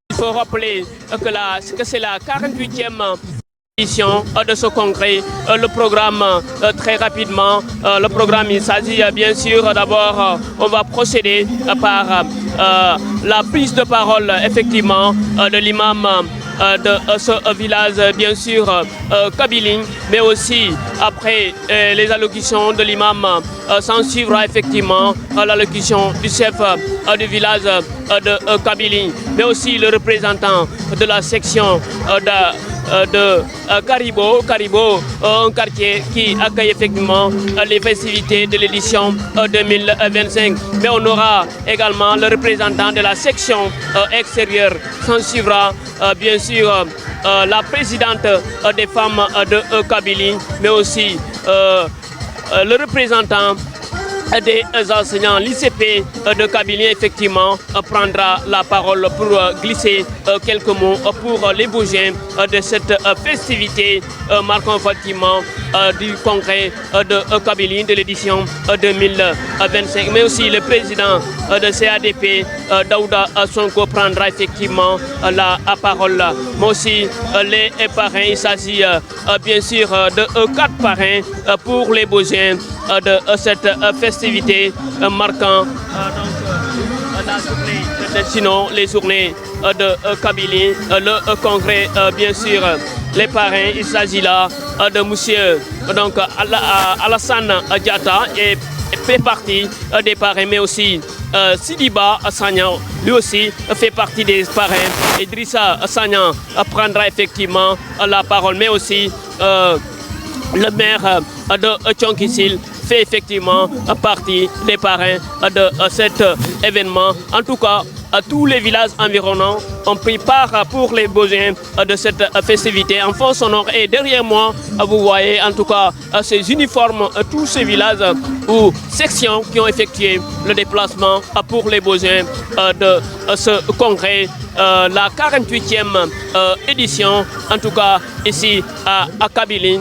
Il faut rappeler que c'est la 48e édition de ce congrès. Le programme, très rapidement, le programme, il s'agit bien sûr d'abord, on va procéder par la prise de parole effectivement de l'imam de ce village, bien sûr, Kabylie, mais aussi après les allocutions de l'imam, s'en suivra effectivement l'allocution du chef du village de Kabylie, mais aussi le représentant de la section de Karibo, un quartier qui accueille effectivement les festivités de l'édition 2025. Mais on aura également le représentant de la section extérieure. S'en suivra bien sûr la présidente des femmes de Kabylie, mais aussi le représentant des enseignants l'ICP de Kabylie effectivement prendra la parole pour glisser quelques mots pour les bourgeons de cette festivité marquant effectivement du congrès de Kabylie de l'édition 2025. Mais aussi le président de CADP, Daouda Sonko, prendra effectivement la parole. Mais aussi les parrains, il s'agit bien sûr de 4 parrains pour les bourgeons de cette festivité marquant la journée, sinon les journées de Kabylie, le congrès bien sûr. Les parrains, il s'agit là de monsieur donc, Alassane Diatta et fait partie des parrains, mais aussi Sidiba Sagnan, lui aussi fait partie des parrains. Idrissa Sagnan prendra effectivement la parole, mais aussi le maire de Thionck-Essyl fait effectivement partie des parrains de cet événement. En tout cas, tous les villages environnants ont pris part pour les besoins de cette festivité en fond sonore. Et derrière moi, vous voyez en tout cas ces uniformes, tous ces villages ou sections qui ont effectué le déplacement pour les besoins de ce congrès. La 48e édition, en tout cas ici à Kabylie.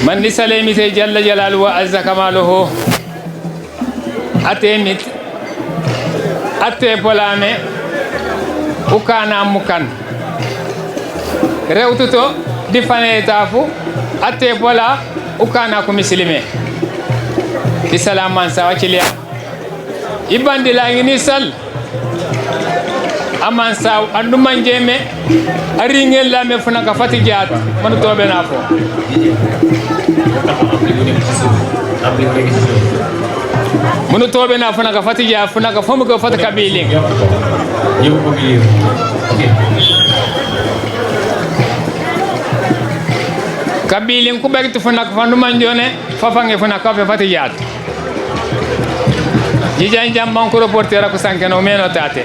man ni salemi te jalla jalal wa azza kamaluhu atemit atte polame ukana mukan rewtuto di fane tafu atte pola ukana ko muslime di salaman sa waciliya ibandi la ngini sal aman saw andu manjeme ari ngel la me funa ka fatijat man tobe na fo munu tobe na funa ka fatija funa ka fomu ko fata kabiling kabiling ku bagtu funa ka fandu manjone fafange funa ka fatijat jijan jam man ko reporter ko sankeno meno tate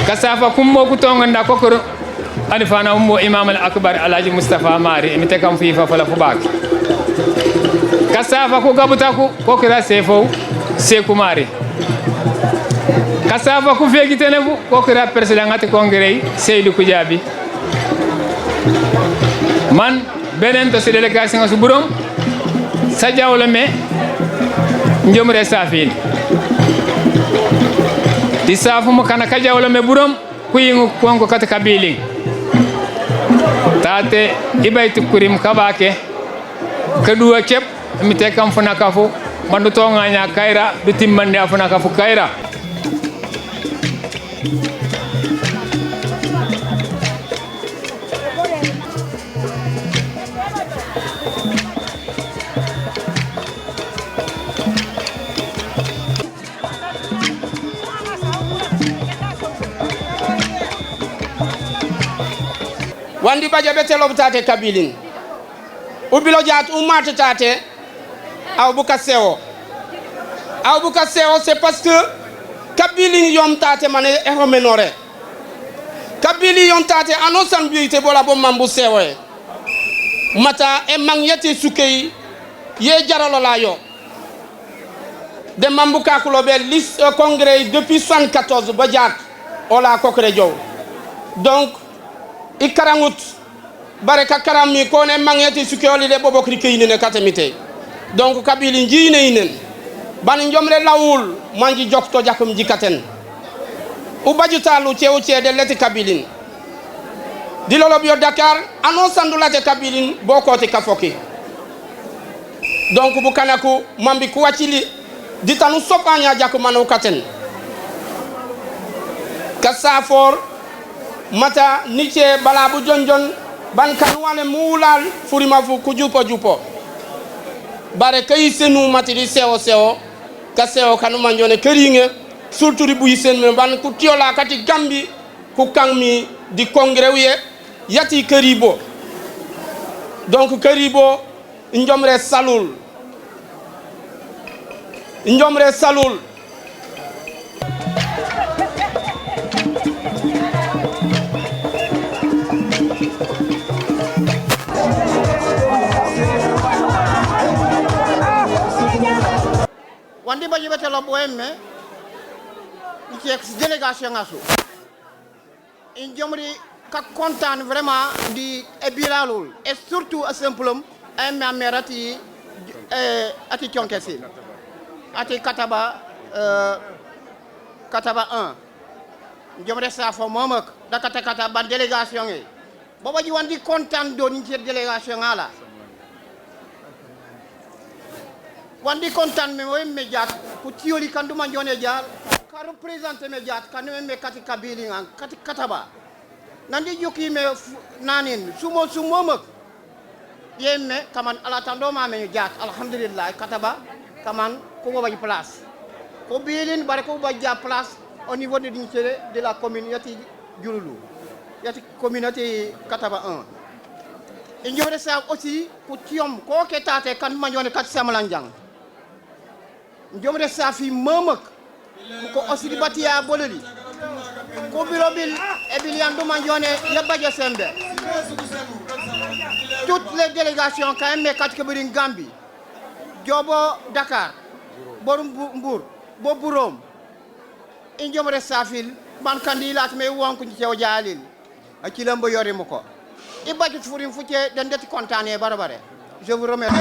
kasafa kummo ku tongonda kokoro alifana ummo imam al akbar alhaji mustafa mari mi tekam fi fa fala fu bak kasafa ku gabuta ku kokira sefo seku mari kasafa ku fegi tenebu kokira president ngati congrès seydou kujabi man benen to délégation su burom sa jawlo me njomre safin di safu mo kana ka jawla me burom kuyingu konko kata kabiling tate ibaytu kurim kabake kaduwa kep mi te kam funa kafu mandu tonga nya kaira du timmande afuna kafu kaira wandi baje bete lobtate kabiling ubilo jat umata tate aw buka sewo c'est parce que kabiling yom tate mané ehomenore kabili yon tate anosan biite bola bo mambu sewo mata e mangyati sukei ye jaralo la yo de mambu kakulo be liste congrès depuis 74 ba jat ola kokre jow donc ikarangut bareka karami ko ne mangeti sukoli de bobokri kayine ne katamite donc kabili njine inen ban njomre lawul manji jokto jakum jikaten u bajutalu cewu de leti kabilin di lolo bio Dakar ano sandulate kabilin bokoti kafoki donc bu kanaku mambi ku wacili ditanu sopanya jakumanu katen kasafor mata niche bala bu jonjon ban kanwane mulal furima fu kujupo bare kay senu matiri sewo ka sewo kanu manjone keringe surtout ribu yisen men ban ku tiola kati gambi ku kangmi di congrès wiye yati keribo donc keribo njomre salul wandi baji betelo boemme ci délégation asu in jomri ka kontaan vraiment di ebilalul et surtout simplement ay mamerati ati tionkesi ati kataba 1 jomre sa fo momak dakata kata ban délégation e boba ji wandi kontaan do ni ci délégation ala wandi kontaan me woy me jaat ku tioli kanduma jone jaar ka représenter me jaat kan me kati kabili ngan kati kataba nandi joki me nanin sumo mak yemme kaman ala tando ma me jaat alhamdulillah kataba kaman ko waji place ko bilin bare ko baja place au niveau de l'unité de la communauté Diouloulou yati communauté kataba 1 et ñore sa aussi ko tiom ko ketate kan ma jone kat samalanjang njomre safi mamak ko osidi batia bololi ko bilobil e biliandu manjone yabaje sembe toutes les délégations quand même kat ke bari Gambie jobo Dakar borum Mbour bo burom e njomre safil man kandilat me wonku ci cew jaalil ci lambo yori mako e baji furim fucce den deti contane barbare Je vous remercie.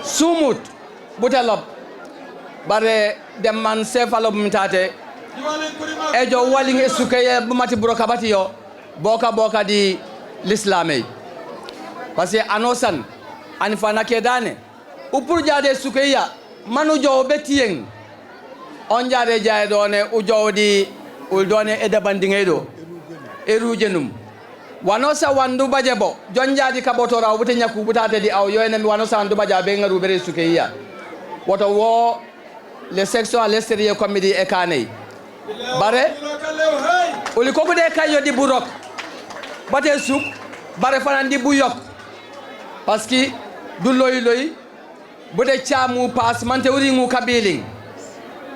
Sumut butalop bare demman sefalo mtate ejo walinge sukeye bumati buroka bati yo boka di l'islamé parce que anosan ani fana kedane upur jade sukeya manu jo betien on jade jaay done u jowdi ul done e dabandinge do e rujenum wanosa wandu bajebo jonjaadi kabotora wute nyaku butate di aw yoyna mi wanosa wandu baja be ngaru bere sukeya woto wo le section à l'extérieur comedy e kanay bare uli koko de kayo di burok bate souk bare fanan di buyok parce que du loy bude chamu pass mante uri ngu kabiling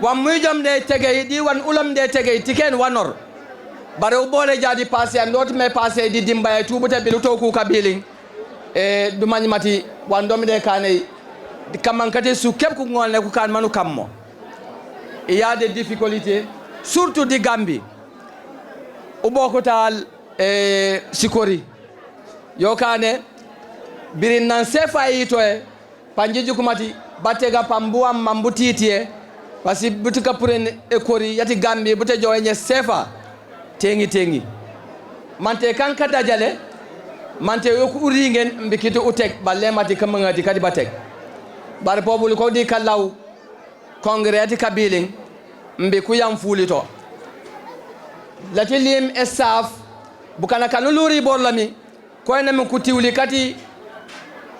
wa muy jom de tegey di wan ulam de tegey tiken wanor bare u boole jadi passé an dot me passé di dimbaye tubuta bilu to ku kabiling e du mati wan domi de kanay di kamankate su kep ku ngol ne ku kan manu kammo il y a des difficultés surtout di Gambie ubokotal sikori yokane birin nan sefa yitoe panjiju kumati batega pambuam mambutitie pasi butuka puren ekori yati Gambie bute joyenye sefa tengi mante kan kada jale mante yoku uringen mbikitu utek balle mati kamangati kadi batek bar pobul ko di kallaw congrès ati kabiling mbe kuyam fulito latilim esaf bukana kanu luri borlami ko na mi kutiwli kati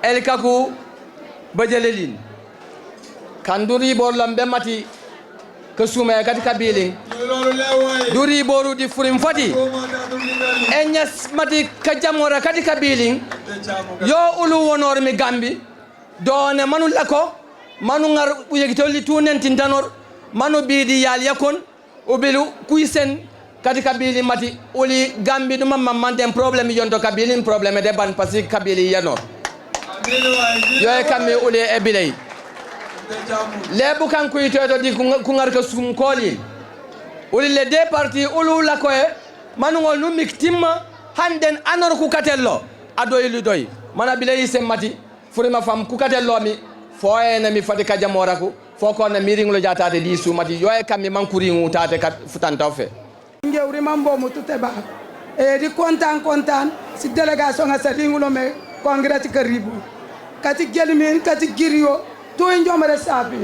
elkaku bajalelin kanduri borlam be mati ke sume kati kabiling duri boru di furim fati enyas mati kajamora kati kabiling yo ulu wonor mi gambi done manu lako manu ngar uyegitoli tunen tintanor manu bidi yal yakon ubilu kuisen kati kabili mati uli gambi duma mamanden problème yonto kabili problème de ban pasi kabili yanor yoy kammi uli e bilay lebu kan kuyito di ku ngar ka sum koli uli le deux parties ulu la ko e manu ngol nu miktimma handen anor ku katello adoylu doy mana bilay sem mati furima fam ku katello mi foye na mi fati ka jamora ko foko na miring lo jatate di sumati yoy kammi mankuri ngutate kat futanta fe ngewri mambo mutute ba e di kontaan si délégation nga sa dingulo me congrès ti karibu kati gelmin kati girio to njomare sabi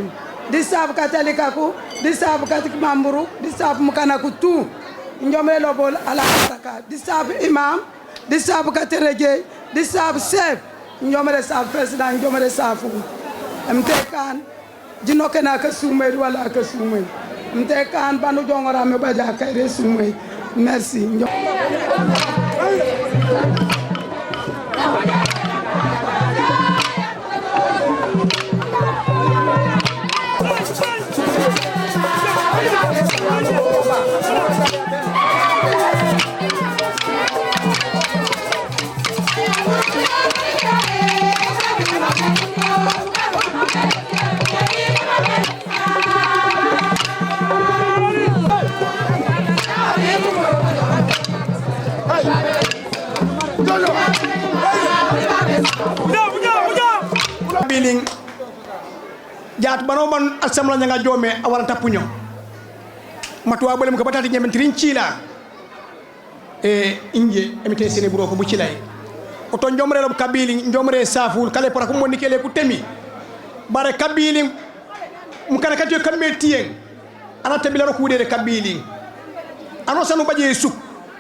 di sab katalika ko di sab kati mamburu di sab mukana ko tu njomare lobol ala saka di sab imam di sab katerege di sab chef njomare sab president njomare safu mtekan jinoke na ka sumay wala ka sumay mtekan banu jongora me baja ka re sumay merci biling jaat bano man assemblée nga jome awara tapunyo matwa bolem ko batati nyemen trincila e inje emite sene buro ko bucilay o to njomre lo kabili njomre saful kale para ko moni kele ku temi bare kabili mu kana kati kambe tien ana tebila ko de kabili ano sanu baje suk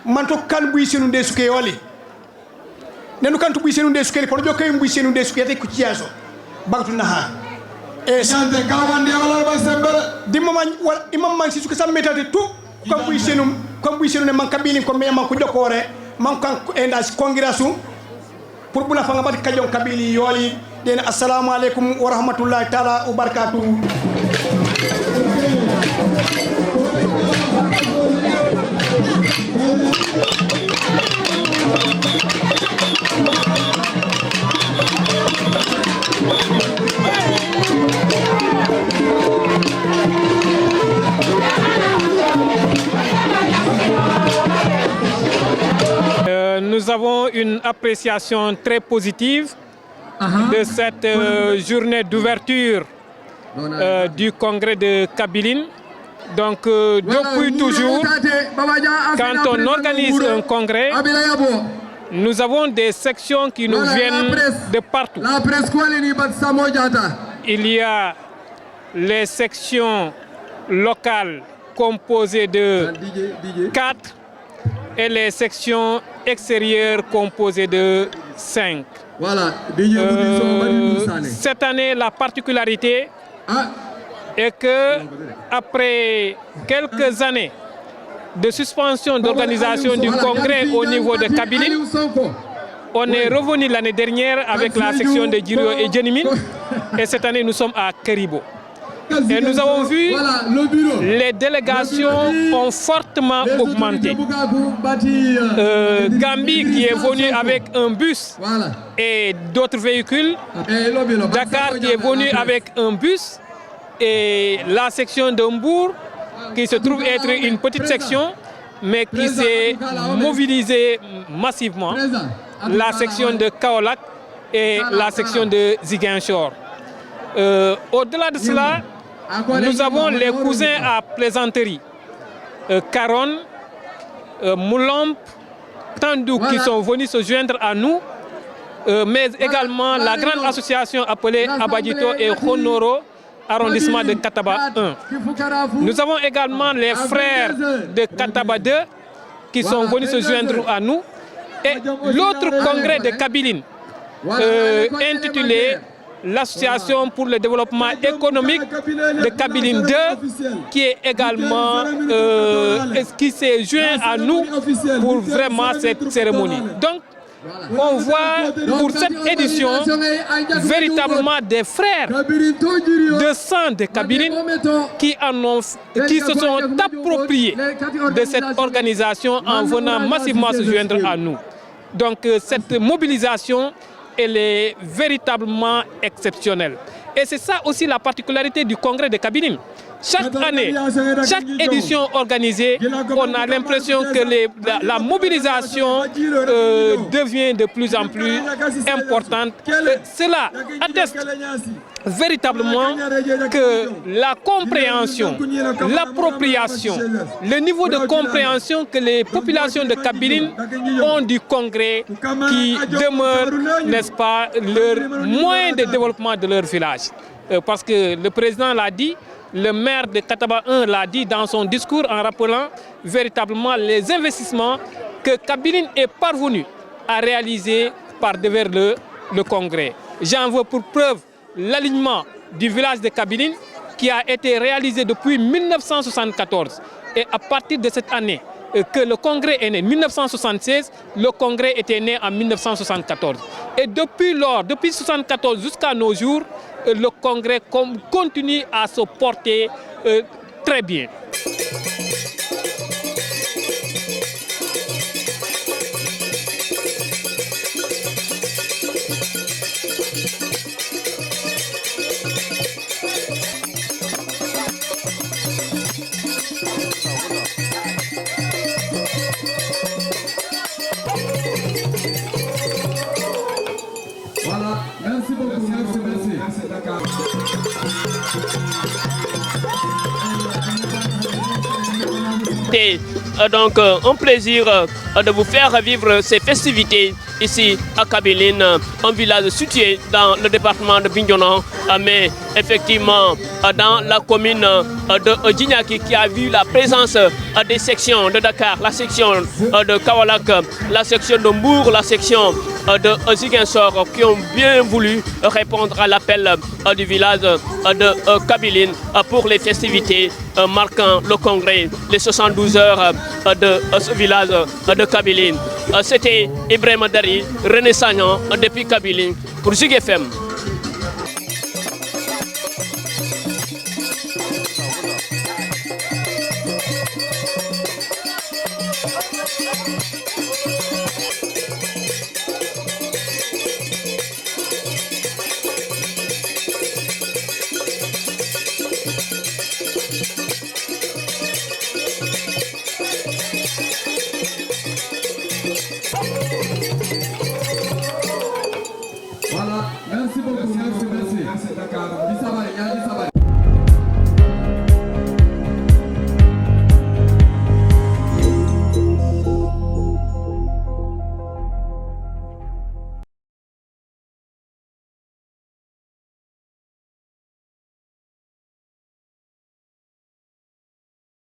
man to kan buy senu de suke wali nenu kan to buy senu de suke ko jokay buy senu de suke te ku ciaso bagtu naha e sante kawande wala ba sembere dimma man imam man si suke sammetati tout comme buy senu ne man kabili ko me man ko jokore man kan endas congrès pour bula fanga bat kajon kabili yoli den assalamu alaikum wa rahmatullahi taala wa barakatuh avons une appréciation très positive de cette journée d'ouverture du congrès de Kabiline. Donc, depuis toujours, quand on organise un congrès, nous avons des sections qui nous viennent de partout. Il y a les sections locales composées de 4 et les sections extérieures composées de 5. Cette année, la particularité est que après quelques années de suspension d'organisation du congrès au niveau de Kabiline, on est revenu l'année dernière avec la section de Djirio et Djenimine et cette année nous sommes à Keribo. Et nous avons vu les délégations ont fortement augmenté. Gambie qui est venu avec un bus et d'autres véhicules, Dakar qui est venu avec un bus et la section de Mbour qui se trouve être une petite section mais qui s'est mobilisée massivement, la section de Kaolack et la section de Ziguinchor. Au-delà de cela, nous avons les cousins à plaisanterie, Caron, Moulamp, Tandou qui sont venus se joindre à nous, mais également la grande association appelée Abadjito et Honoro, arrondissement de Kataba 1. Nous avons également les frères de Kataba 2 qui sont venus se joindre à nous. Et l'autre congrès de Kabiline, intitulé l'Association pour le développement économique de Kabiline 2, qui est également qui s'est joint à nous pour vraiment cette cérémonie. Donc, on voit pour cette édition véritablement des frères de sang de Kabiline qui se sont appropriés de cette organisation en venant massivement se joindre à nous. Donc cette mobilisation, elle est véritablement exceptionnelle. Et c'est ça aussi la particularité du congrès de Kabiline. Chaque année, chaque édition organisée, on a l'impression que la mobilisation devient de plus en plus importante. Cela atteste véritablement que la compréhension, l'appropriation, le niveau de compréhension que les populations de Kabiline ont du congrès qui demeure, n'est-ce pas, leur moyen de développement de leur village. Parce que le président l'a dit, le maire de Kataba 1 l'a dit dans son discours en rappelant véritablement les investissements que Kabiline est parvenu à réaliser par devers le congrès. J'en veux pour preuve l'alignement du village de Kabiline qui a été réalisé depuis 1974. Et à partir de cette année que le congrès est né, 1976, le congrès était né en 1974. Et depuis lors, depuis 1974 jusqu'à nos jours, le congrès continue à se porter très bien. Voilà, merci beaucoup, merci. Donc un plaisir de vous faire vivre ces festivités ici à Kabiline, un village situé dans le département de Bignona, mais effectivement dans la commune de Djignaki qui a vu la présence des sections de Dakar, la section de Kaolack, la section de Mbour, la section de Ziguinchor qui ont bien voulu répondre à l'appel du village de Kabiline pour les festivités marquant le congrès, les 72 heures de ce village de Kabiline. C'était Ibrahima Dari, René Sagnan depuis Kabiline pour Zik FM.